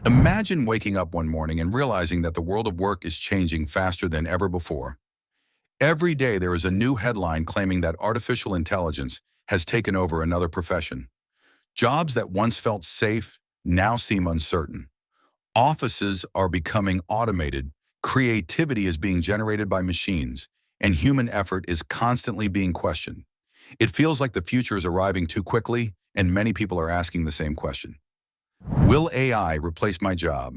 Imagine waking up one morning and realizing that the world of work is changing faster than ever before. Every day there is a new headline claiming that artificial intelligence has taken over another profession. Jobs that once felt safe now seem uncertain. Offices are becoming automated, creativity is being generated by machines, and human effort is constantly being questioned. It feels like the future is arriving too quickly, and many people are asking the same question. Will AI replace my job?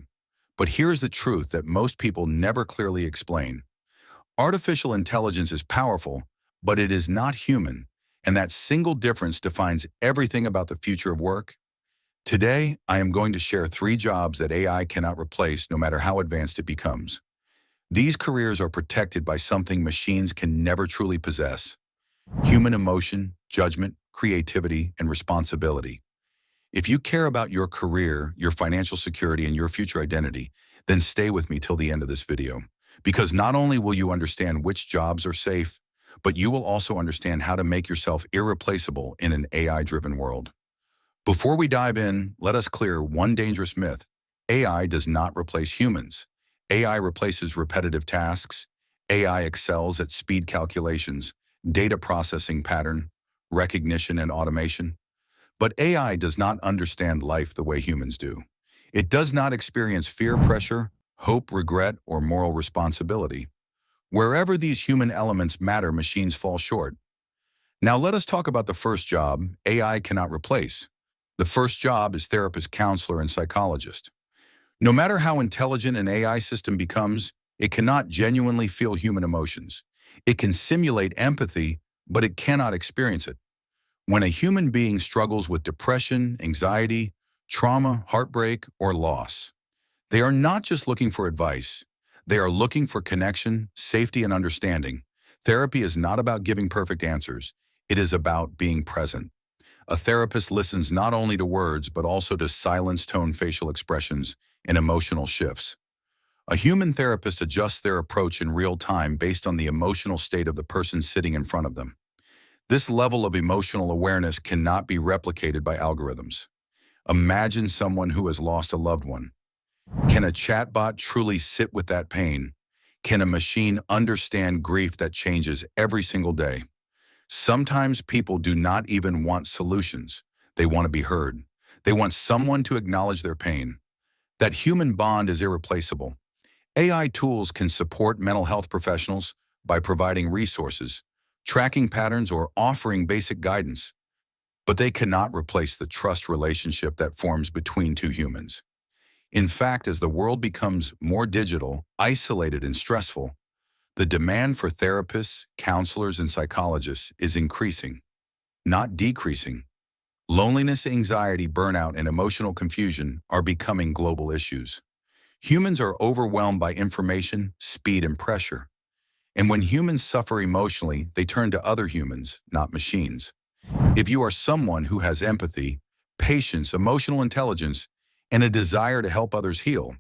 But here's the truth that most people never clearly explain. Artificial intelligence is powerful, but it is not human, and that single difference defines everything about the future of work. Today, I am going to share 3 jobs that AI cannot replace no matter how advanced it becomes. These careers are protected by something machines can never truly possess: human emotion, judgment, creativity, and responsibility. If you care about your career, your financial security, and your future identity, then stay with me till the end of this video. Because not only will you understand which jobs are safe, but you will also understand how to make yourself irreplaceable in an AI-driven world. Before we dive in, let us clear one dangerous myth. AI does not replace humans. AI replaces repetitive tasks. AI excels at speed calculations, data processing pattern, recognition, and automation. But AI does not understand life the way humans do. It does not experience fear, pressure, hope, regret, or moral responsibility. Wherever these human elements matter, machines fall short. Now let us talk about the first job AI cannot replace. The first job is therapist, counselor, and psychologist. No matter how intelligent an AI system becomes, it cannot genuinely feel human emotions. It can simulate empathy, but it cannot experience it. When a human being struggles with depression, anxiety, trauma, heartbreak, or loss, they are not just looking for advice. They are looking for connection, safety, and understanding. Therapy is not about giving perfect answers. It is about being present. A therapist listens not only to words, but also to silence, tone, facial expressions, and emotional shifts. A human therapist adjusts their approach in real time based on the emotional state of the person sitting in front of them. This level of emotional awareness cannot be replicated by algorithms. Imagine someone who has lost a loved one. Can a chatbot truly sit with that pain? Can a machine understand grief that changes every single day? Sometimes people do not even want solutions. They want to be heard. They want someone to acknowledge their pain. That human bond is irreplaceable. AI tools can support mental health professionals by providing resources, tracking patterns, or offering basic guidance. But they cannot replace the trust relationship that forms between two humans. In fact, as the world becomes more digital, isolated, and stressful, the demand for therapists, counselors, and psychologists is increasing, not decreasing. Loneliness, anxiety, burnout, and emotional confusion are becoming global issues. Humans are overwhelmed by information, speed, and pressure. And when humans suffer emotionally, they turn to other humans, not machines. If you are someone who has empathy, patience, emotional intelligence, and a desire to help others heal,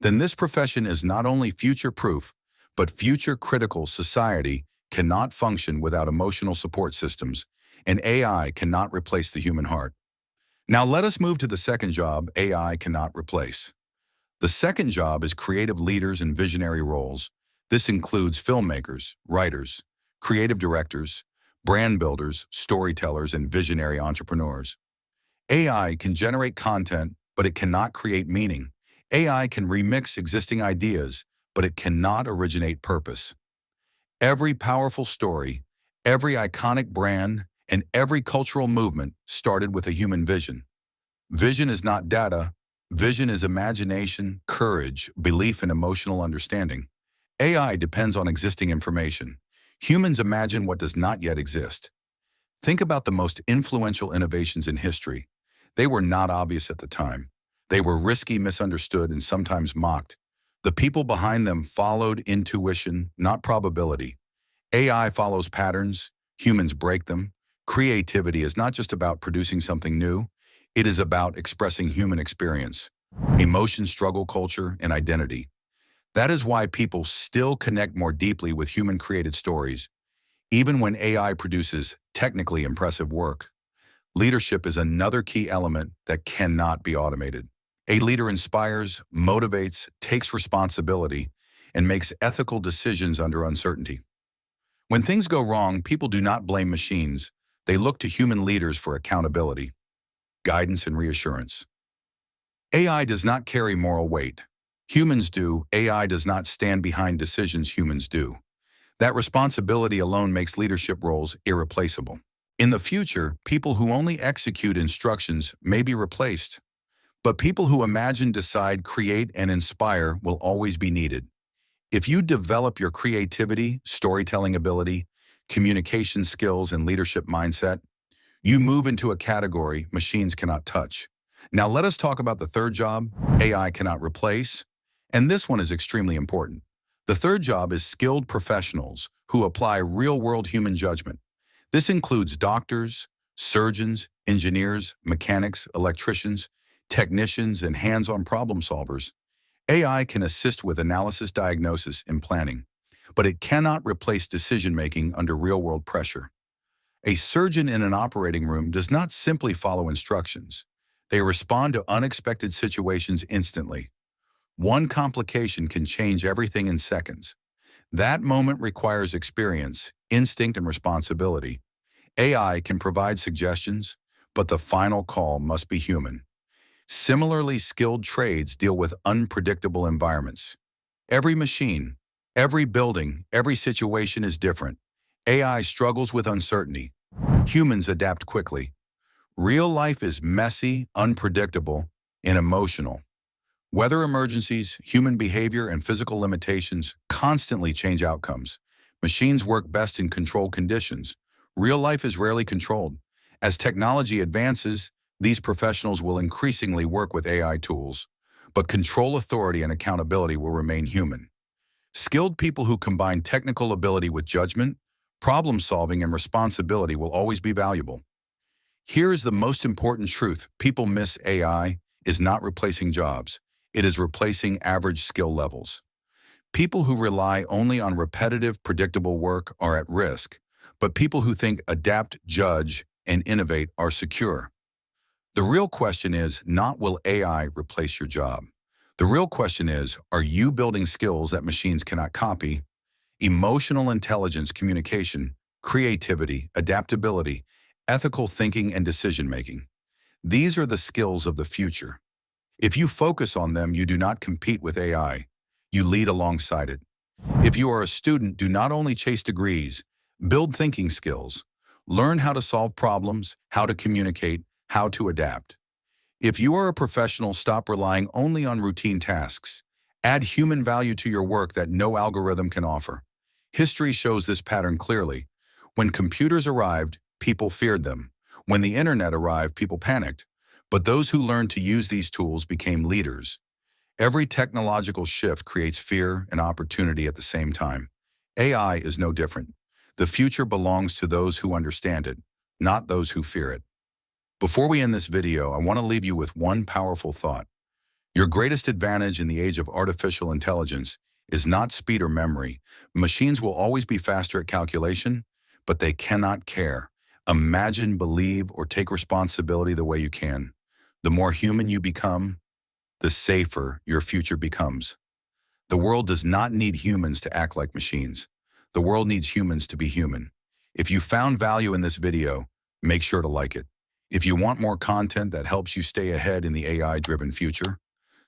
then this profession is not only future-proof, but future-critical. Society cannot function without emotional support systems, and AI cannot replace the human heart. Now let us move to the second job AI cannot replace. The second job is creative leaders in visionary roles. This includes filmmakers, writers, creative directors, brand builders, storytellers, and visionary entrepreneurs. AI can generate content, but it cannot create meaning. AI can remix existing ideas, but it cannot originate purpose. Every powerful story, every iconic brand, and every cultural movement started with a human vision. Vision is not data. Vision is imagination, courage, belief, and emotional understanding. AI depends on existing information. Humans imagine what does not yet exist. Think about the most influential innovations in history. They were not obvious at the time. They were risky, misunderstood, and sometimes mocked. The people behind them followed intuition, not probability. AI follows patterns. Humans break them. Creativity is not just about producing something new. It is about expressing human experience, emotion, struggle, culture, and identity. That is why people still connect more deeply with human-created stories, even when AI produces technically impressive work. Leadership is another key element that cannot be automated. A leader inspires, motivates, takes responsibility, and makes ethical decisions under uncertainty. When things go wrong, people do not blame machines. They look to human leaders for accountability, guidance, and reassurance. AI does not carry moral weight. Humans do. AI does not stand behind decisions humans do. That responsibility alone makes leadership roles irreplaceable. In the future, people who only execute instructions may be replaced, but people who imagine, decide, create, and inspire will always be needed. If you develop your creativity, storytelling ability, communication skills, and leadership mindset, you move into a category machines cannot touch. Now let us talk about the third job AI cannot replace, and this one is extremely important. The third job is skilled professionals who apply real-world human judgment. This includes doctors, surgeons, engineers, mechanics, electricians, technicians, and hands-on problem solvers. AI can assist with analysis, diagnosis, and planning, but it cannot replace decision-making under real-world pressure. A surgeon in an operating room does not simply follow instructions. They respond to unexpected situations instantly. One complication can change everything in seconds. That moment requires experience, instinct, and responsibility. AI can provide suggestions, but the final call must be human. Similarly, skilled trades deal with unpredictable environments. Every machine, every building, every situation is different. AI struggles with uncertainty. Humans adapt quickly. Real life is messy, unpredictable, and emotional. Weather emergencies, human behavior, and physical limitations constantly change outcomes. Machines work best in controlled conditions. Real life is rarely controlled. As technology advances, these professionals will increasingly work with AI tools, but control, authority, and accountability will remain human. Skilled people who combine technical ability with judgment, problem solving, and responsibility will always be valuable. Here is the most important truth people miss: AI is not replacing jobs. It is replacing average skill levels. People who rely only on repetitive, predictable work are at risk, but people who think, adapt, judge, and innovate are secure. The real question is not, will AI replace your job? The real question is, are you building skills that machines cannot copy? Emotional intelligence, communication, creativity, adaptability, ethical thinking, and decision-making. These are the skills of the future. If you focus on them, you do not compete with AI. You lead alongside it. If you are a student, do not only chase degrees, build thinking skills. Learn how to solve problems, how to communicate, how to adapt. If you are a professional, stop relying only on routine tasks. Add human value to your work that no algorithm can offer. History shows this pattern clearly. When computers arrived, people feared them. When the internet arrived, people panicked. But those who learned to use these tools became leaders. Every technological shift creates fear and opportunity at the same time. AI is no different. The future belongs to those who understand it, not those who fear it. Before we end this video, I want to leave you with one powerful thought. Your greatest advantage in the age of artificial intelligence is not speed or memory. Machines will always be faster at calculation, but they cannot care. Imagine, believe, or take responsibility the way you can. The more human you become, the safer your future becomes. The world does not need humans to act like machines. The world needs humans to be human. If you found value in this video, make sure to like it. If you want more content that helps you stay ahead in the AI-driven future,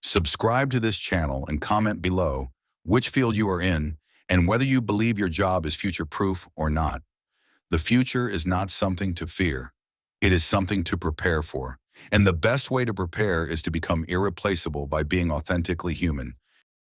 subscribe to this channel and comment below which field you are in and whether you believe your job is future-proof or not. The future is not something to fear. It is something to prepare for. And the best way to prepare is to become irreplaceable by being authentically human.